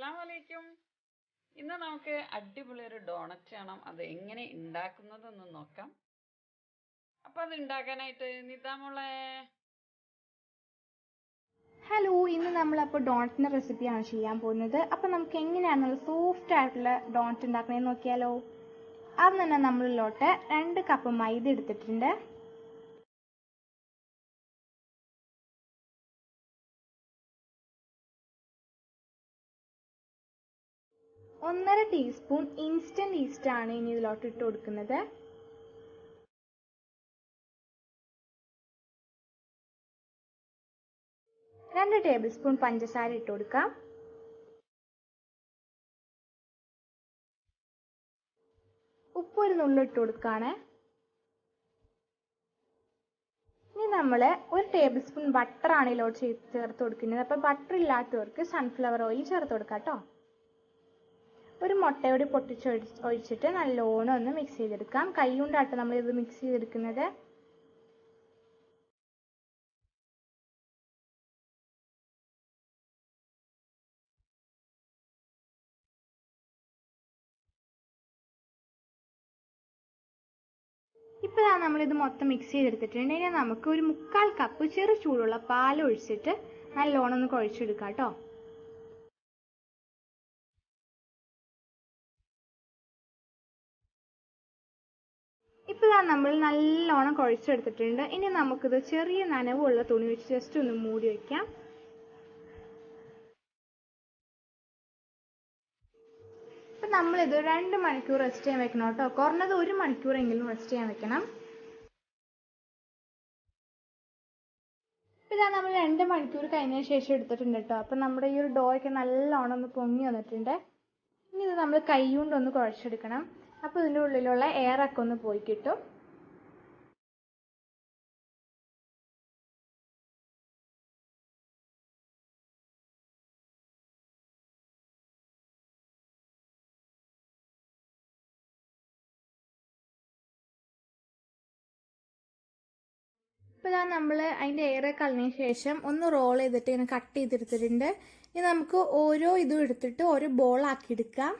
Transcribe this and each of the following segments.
അസ്സലാമലൈക്കും. ഇന്ന് നമുക്ക് അടിപൊളി ഒരു ഡോണറ്റ് ആണ്. അത് എങ്ങനെ ഉണ്ടാക്കുന്നതെന്ന് നോക്കാം. അപ്പോൾ അത് ഉണ്ടാക്കാനായിട്ട് നിതാമോളെ. ഹലോ, ഇന്ന് നമ്മളപ്പോൾ ഡോണറ്റിൻ്റെ റെസിപ്പിയാണ് ചെയ്യാൻ പോകുന്നത്. അപ്പോൾ നമുക്ക് എങ്ങനെയാണ് നല്ല സോഫ്റ്റ് ആയിട്ടുള്ള ഡോണറ്റ് ഉണ്ടാക്കണമെന്ന് നോക്കിയാലോ. ആദ്യം തന്നെ നമ്മളിലോട്ട് 2 കപ്പ് മൈദ എടുത്തിട്ടുണ്ട്. ഒന്നര ടീസ്പൂൺ ഇൻസ്റ്റന്റ് ഈസ്റ്റ് ആണ് ഇനി ഇതിലോട്ട് ഇട്ട് കൊടുക്കുന്നത്. 2 ടേബിൾ സ്പൂൺ പഞ്ചസാര ഇട്ട് കൊടുക്കാം. ഉപ്പ് ഒരു നുള്ളു ഇട്ട് കൊടുക്കുകയാണ്. ഇനി നമ്മൾ 1 ടേബിൾ സ്പൂൺ ബട്ടർ ആണ് ഇതിലോട്ട് ചേർത്ത് കൊടുക്കുന്നത്. അപ്പോൾ ബട്ടർ ഇല്ലാത്തവർക്ക് സൺഫ്ലവർ ഓയിൽ ചേർത്ത് കൊടുക്കാം കേട്ടോ. ഒരു മുട്ടയോട് ഒഴിച്ചിട്ട് നല്ലോണം ഒന്ന് മിക്സ് ചെയ്തെടുക്കാം. കൈ കൊണ്ടാട്ടോ നമ്മൾ ഇത് മിക്സ് ചെയ്തെടുക്കുന്നത്. ഇപ്പോൾ നമ്മളിത് മൊത്തം മിക്സ് ചെയ്തെടുത്തിട്ടുണ്ട്. ഇനി നമുക്ക് ഒരു 1/4 കപ്പ് ചെറു ചൂടുള്ള പാൽ ഒഴിച്ചിട്ട് നല്ലോണം ഒന്ന് കുഴച്ചെടുക്കാം കേട്ടോ. ഇപ്പോൾ നമ്മൾ നല്ലോണം കുഴച്ചെടുത്തിട്ടുണ്ട്. ഇനി നമുക്കിത് ചെറിയ നനവുള്ള തുണി വെച്ച് ജസ്റ്റ് ഒന്ന് മൂടി വയ്ക്കാം. ഇപ്പം നമ്മളിത് 2 മണിക്കൂർ റെസ്റ്റ് ചെയ്യാൻ വെക്കണം കേട്ടോ. കുറഞ്ഞത് 1 മണിക്കൂറെങ്കിലും റെസ്റ്റ് ചെയ്യാൻ വെക്കണം. ഇപ്പം നമ്മൾ 2 മണിക്കൂർ കഴിഞ്ഞതിന് ശേഷം എടുത്തിട്ടുണ്ട് കേട്ടോ. അപ്പം നമ്മുടെ ഈ ഒരു ഡോയൊക്കെ നല്ലോണം ഒന്ന് പൊങ്ങി വന്നിട്ടുണ്ട്. ഇനി ഇത് നമ്മൾ കൈ കൊണ്ടൊന്ന് കുഴച്ചെടുക്കണം. അപ്പോൾ ഇതിൻ്റെ ഉള്ളിലുള്ള എയറൊക്കെ ഒന്ന് പോയി കിട്ടും. ഇപ്പോൾ നമ്മൾ അതിൻ്റെ എയറൊക്കെ കളഞ്ഞതിന് ശേഷം ഒന്ന് റോൾ ചെയ്തിട്ട് ഇങ്ങനെ കട്ട് ചെയ്തെടുത്തിട്ടുണ്ട്. ഇനി നമുക്ക് ഓരോ ഇതും എടുത്തിട്ട് ഓരോ ബോളാക്കി എടുക്കാം.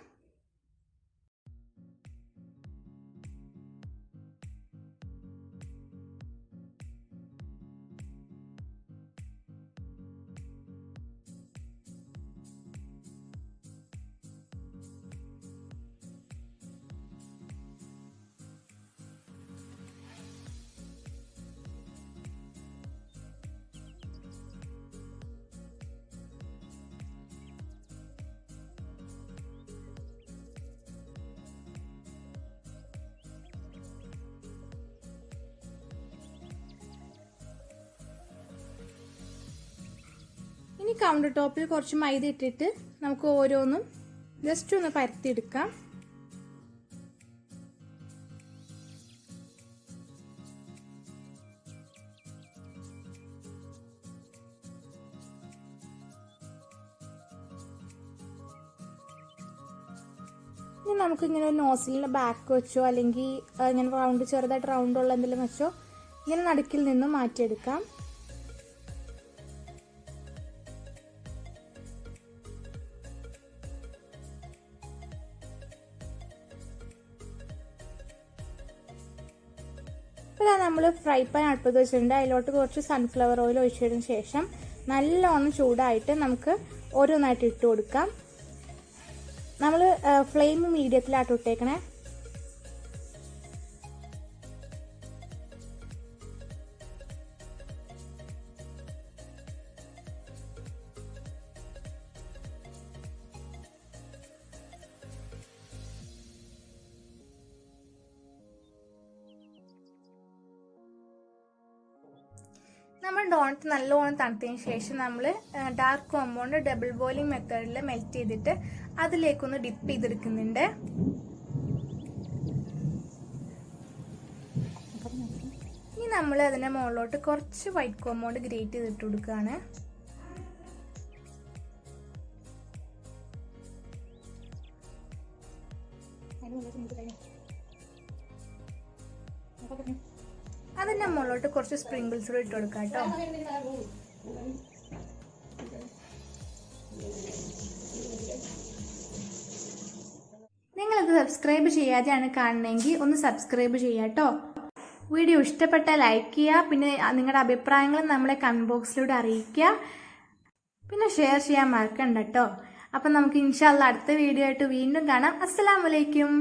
ഇനി കൗണ്ടർ ടോപ്പിൽ കുറച്ച് മൈദ ഇട്ടിട്ട് നമുക്ക് ഓരോന്നും ജസ്റ്റ് ഒന്ന് പരത്തിയെടുക്കാം. ഇനി നമുക്ക് ഇങ്ങനെ ഒരു നോസിലിൻ്റെ ബാക്ക് വെച്ചോ അല്ലെങ്കിൽ ഇങ്ങനെ റൗണ്ട് ചെറുതായിട്ട് റൗണ്ടുള്ള എന്തെങ്കിലും വെച്ചോ ഇങ്ങനെ നടുക്കിൽ നിന്ന് മാറ്റിയെടുക്കാം. ഇപ്പോൾ നമ്മൾ ഫ്രൈ പാൻ അടുപ്പത്ത് വെച്ചിട്ടുണ്ട്. അതിലോട്ട് കുറച്ച് സൺഫ്ലവർ ഓയിൽ ഒഴിച്ചതിന് ശേഷം നല്ലോണം ചൂടായിട്ട് നമുക്ക് ഓരോന്നായിട്ട് ഇട്ട് കൊടുക്കാം. നമ്മൾ ഫ്ലെയിം മീഡിയത്തിലായിട്ട് ഇട്ടേക്കണേ. നമ്മൾ ഡോണറ്റ് നല്ലോണം തണുത്തതിന് ശേഷം നമ്മൾ ഡാർക്ക് കോമ്പൗണ്ട് ഡബിൾ ബോയിലിംഗ് മെത്തേഡിൽ മെൽറ്റ് ചെയ്തിട്ട് അതിലേക്കൊന്ന് ഡിപ്പ് ചെയ്തെടുക്കുന്നുണ്ട്. ഇനി നമ്മൾ അതിൻ്റെ മുകളിലോട്ട് കുറച്ച് വൈറ്റ് കോമ്പൗണ്ട് ഗ്രേറ്റ് ചെയ്തിട്ട് കൊടുക്കുകയാണ്. അതിൻ്റെ മുകളിലോട്ട് കുറച്ച് സ്പ്രിങ്കിൾസ് കൂടെ ഇട്ട് കൊടുക്കാം കേട്ടോ. നിങ്ങളിത് സബ്സ്ക്രൈബ് ചെയ്യാതെയാണ് കാണണമെങ്കിൽ ഒന്ന് സബ്സ്ക്രൈബ് ചെയ്യുക കേട്ടോ. വീഡിയോ ഇഷ്ടപ്പെട്ടാൽ ലൈക്ക് ചെയ്യുക, പിന്നെ നിങ്ങളുടെ അഭിപ്രായങ്ങൾ നമ്മളെ കമൻറ്റ് ബോക്സിലൂടെ അറിയിക്കുക, പിന്നെ ഷെയർ ചെയ്യാൻ മറക്കണ്ട കേട്ടോ. അപ്പം നമുക്ക് ഇൻഷാ അല്ലാഹ് അടുത്ത വീഡിയോ ആയിട്ട് വീണ്ടും കാണാം. അസ്സലാമു അലൈക്കും.